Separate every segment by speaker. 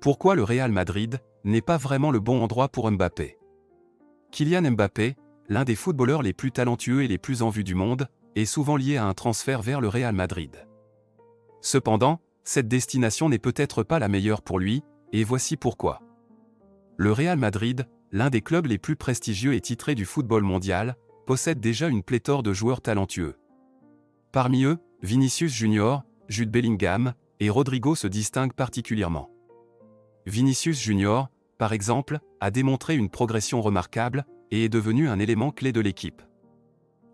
Speaker 1: Pourquoi le Real Madrid n'est pas vraiment le bon endroit pour Mbappé? Kylian Mbappé, l'un des footballeurs les plus talentueux et les plus en vue du monde, est souvent lié à un transfert vers le Real Madrid. Cependant, cette destination n'est peut-être pas la meilleure pour lui, et voici pourquoi. Le Real Madrid, l'un des clubs les plus prestigieux et titrés du football mondial, possède déjà une pléthore de joueurs talentueux. Parmi eux, Vinicius Junior, Jude Bellingham et Rodrigo se distinguent particulièrement. Vinicius Junior, par exemple, a démontré une progression remarquable et est devenu un élément clé de l'équipe.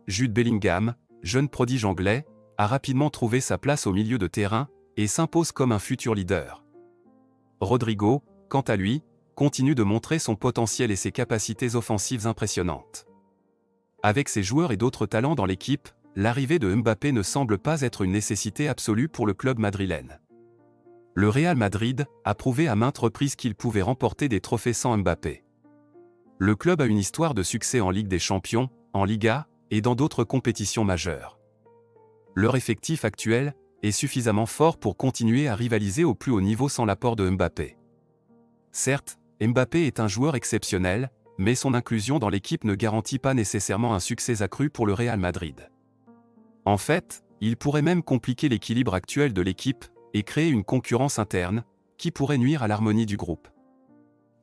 Speaker 1: Jude Bellingham, jeune prodige anglais, a rapidement trouvé sa place au milieu de terrain et s'impose comme un futur leader. Rodrigo, quant à lui, continue de montrer son potentiel et ses capacités offensives impressionnantes. Avec ces joueurs et d'autres talents dans l'équipe, l'arrivée de Mbappé ne semble pas être une nécessité absolue pour le club madrilène. Le Real Madrid a prouvé à maintes reprises qu'il pouvait remporter des trophées sans Mbappé. Le club a une histoire de succès en Ligue des Champions, en Liga et dans d'autres compétitions majeures. Leur effectif actuel est suffisamment fort pour continuer à rivaliser au plus haut niveau sans l'apport de Mbappé. Certes, Mbappé est un joueur exceptionnel, mais son inclusion dans l'équipe ne garantit pas nécessairement un succès accru pour le Real Madrid. En fait, il pourrait même compliquer l'équilibre actuel de l'équipe et créer une concurrence interne qui pourrait nuire à l'harmonie du groupe.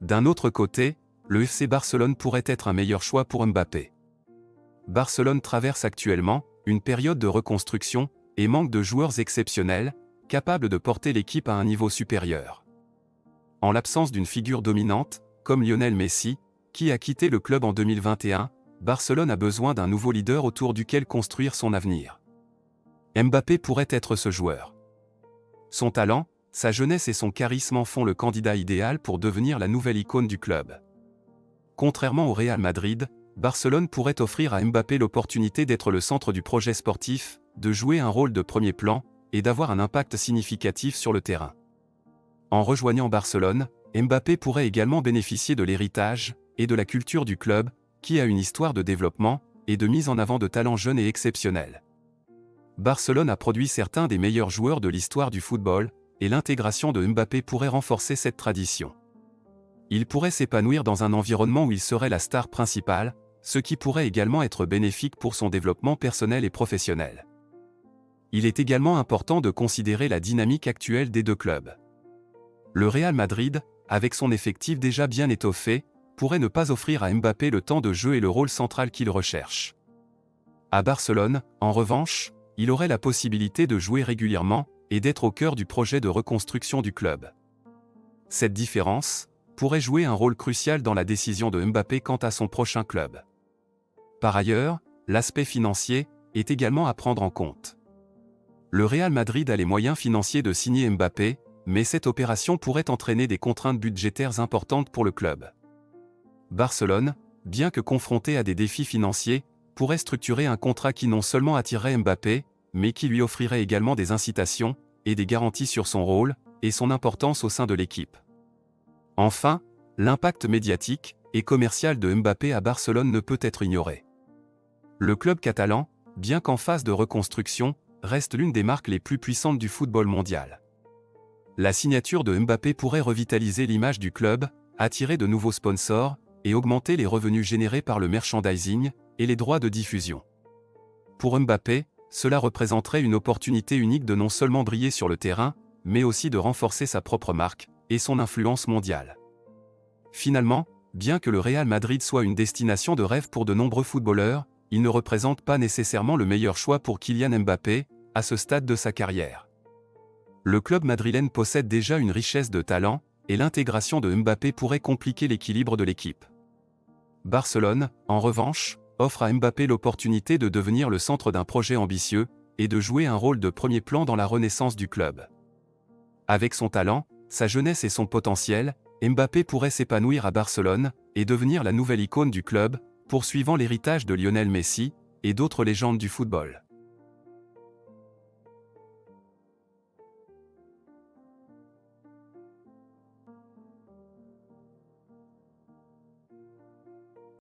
Speaker 1: D'un autre côté, le FC Barcelone pourrait être un meilleur choix pour Mbappé. Barcelone traverse actuellement une période de reconstruction et manque de joueurs exceptionnels, capables de porter l'équipe à un niveau supérieur. En l'absence d'une figure dominante, comme Lionel Messi, qui a quitté le club en 2021, Barcelone a besoin d'un nouveau leader autour duquel construire son avenir. Mbappé pourrait être ce joueur. Son talent, sa jeunesse et son charisme en font le candidat idéal pour devenir la nouvelle icône du club. Contrairement au Real Madrid, Barcelone pourrait offrir à Mbappé l'opportunité d'être le centre du projet sportif, de jouer un rôle de premier plan et d'avoir un impact significatif sur le terrain. En rejoignant Barcelone, Mbappé pourrait également bénéficier de l'héritage et de la culture du club, qui a une histoire de développement et de mise en avant de talents jeunes et exceptionnels. Barcelone a produit certains des meilleurs joueurs de l'histoire du football, et l'intégration de Mbappé pourrait renforcer cette tradition. Il pourrait s'épanouir dans un environnement où il serait la star principale, ce qui pourrait également être bénéfique pour son développement personnel et professionnel. Il est également important de considérer la dynamique actuelle des deux clubs. Le Real Madrid, avec son effectif déjà bien étoffé, pourrait ne pas offrir à Mbappé le temps de jeu et le rôle central qu'il recherche. À Barcelone, en revanche, il aurait la possibilité de jouer régulièrement et d'être au cœur du projet de reconstruction du club. Cette différence pourrait jouer un rôle crucial dans la décision de Mbappé quant à son prochain club. Par ailleurs, l'aspect financier est également à prendre en compte. Le Real Madrid a les moyens financiers de signer Mbappé, mais cette opération pourrait entraîner des contraintes budgétaires importantes pour le club. Barcelone, bien que confronté à des défis financiers, pourrait structurer un contrat qui non seulement attirerait Mbappé, mais qui lui offrirait également des incitations et des garanties sur son rôle et son importance au sein de l'équipe. Enfin, l'impact médiatique et commercial de Mbappé à Barcelone ne peut être ignoré. Le club catalan, bien qu'en phase de reconstruction, reste l'une des marques les plus puissantes du football mondial. La signature de Mbappé pourrait revitaliser l'image du club, attirer de nouveaux sponsors et augmenter les revenus générés par le merchandising et les droits de diffusion. Pour Mbappé, cela représenterait une opportunité unique de non seulement briller sur le terrain, mais aussi de renforcer sa propre marque et son influence mondiale. Finalement, bien que le Real Madrid soit une destination de rêve pour de nombreux footballeurs, il ne représente pas nécessairement le meilleur choix pour Kylian Mbappé, à ce stade de sa carrière. Le club madrilène possède déjà une richesse de talent, et l'intégration de Mbappé pourrait compliquer l'équilibre de l'équipe. Barcelone, en revanche, offre à Mbappé l'opportunité de devenir le centre d'un projet ambitieux, et de jouer un rôle de premier plan dans la renaissance du club. Avec son talent, sa jeunesse et son potentiel, Mbappé pourrait s'épanouir à Barcelone, et devenir la nouvelle icône du club, poursuivant l'héritage de Lionel Messi, et d'autres légendes du football.